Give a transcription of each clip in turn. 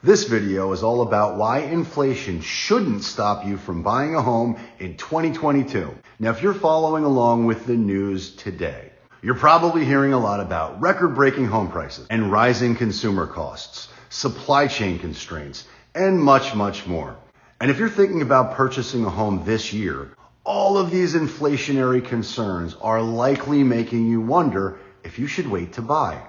This video is all about why inflation shouldn't stop you from buying a home in 2022. Now, if you're following along with the news today, you're probably hearing a lot about record-breaking home prices and rising consumer costs, supply chain constraints, and much, much more. And if you're thinking about purchasing a home this year, all of these inflationary concerns are likely making you wonder if you should wait to buy.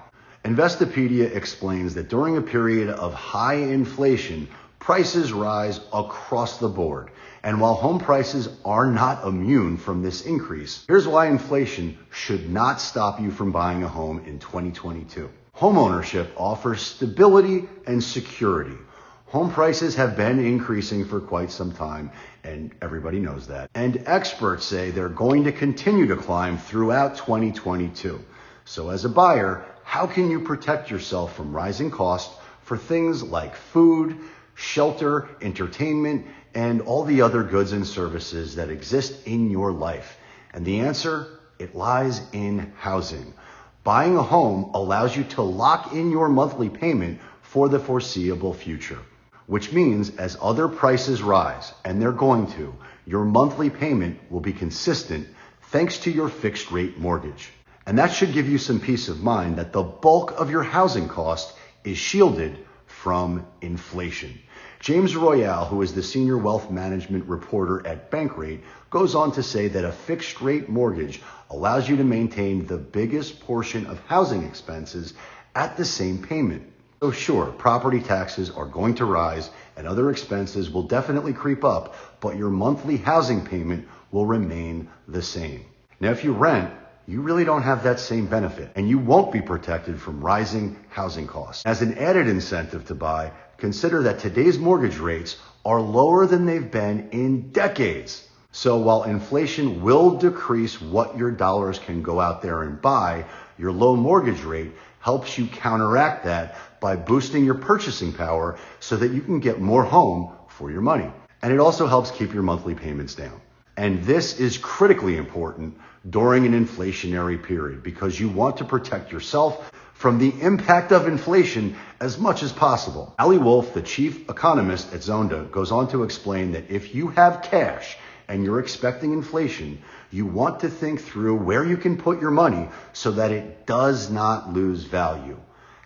Investopedia explains that during a period of high inflation, prices rise across the board. And while home prices are not immune from this increase, here's why inflation should not stop you from buying a home in 2022. Homeownership offers stability and security. Home prices have been increasing for quite some time, and everybody knows that. And experts say they're going to continue to climb throughout 2022. So as a buyer, how can you protect yourself from rising costs for things like food, shelter, entertainment, and all the other goods and services that exist in your life? And the answer, it lies in housing. Buying a home allows you to lock in your monthly payment for the foreseeable future, which means as other prices rise, and they're going to, your monthly payment will be consistent thanks to your fixed rate mortgage. And that should give you some peace of mind that the bulk of your housing cost is shielded from inflation. James Royale, who is the senior wealth management reporter at Bankrate, goes on to say that a fixed rate mortgage allows you to maintain the biggest portion of housing expenses at the same payment. So sure, property taxes are going to rise and other expenses will definitely creep up, but your monthly housing payment will remain the same. Now, if you rent, you really don't have that same benefit, and you won't be protected from rising housing costs. As an added incentive to buy, consider that today's mortgage rates are lower than they've been in decades. So while inflation will decrease what your dollars can go out there and buy, your low mortgage rate helps you counteract that by boosting your purchasing power so that you can get more home for your money. And it also helps keep your monthly payments down. And this is critically important during an inflationary period because you want to protect yourself from the impact of inflation as much as possible. Ali Wolf, the chief economist at Zonda, goes on to explain that if you have cash and you're expecting inflation, you want to think through where you can put your money so that it does not lose value.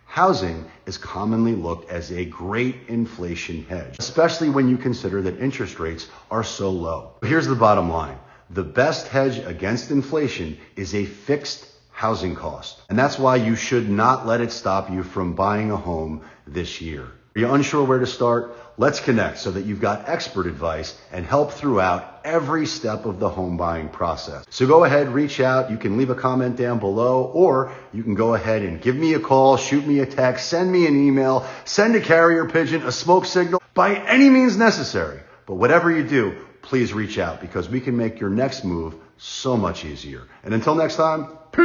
Housing is commonly looked as a great inflation hedge, especially when you consider that interest rates are so low. Here's the bottom line. The best hedge against inflation is a fixed housing cost. And that's why you should not let it stop you from buying a home this year. Are you unsure where to start? Let's connect so that you've got expert advice and help throughout every step of the home buying process. So go ahead, reach out. You can leave a comment down below, or you can go ahead and give me a call, shoot me a text, send me an email, send a carrier pigeon, a smoke signal, by any means necessary. But whatever you do, please reach out because we can make your next move so much easier. And until next time, peace.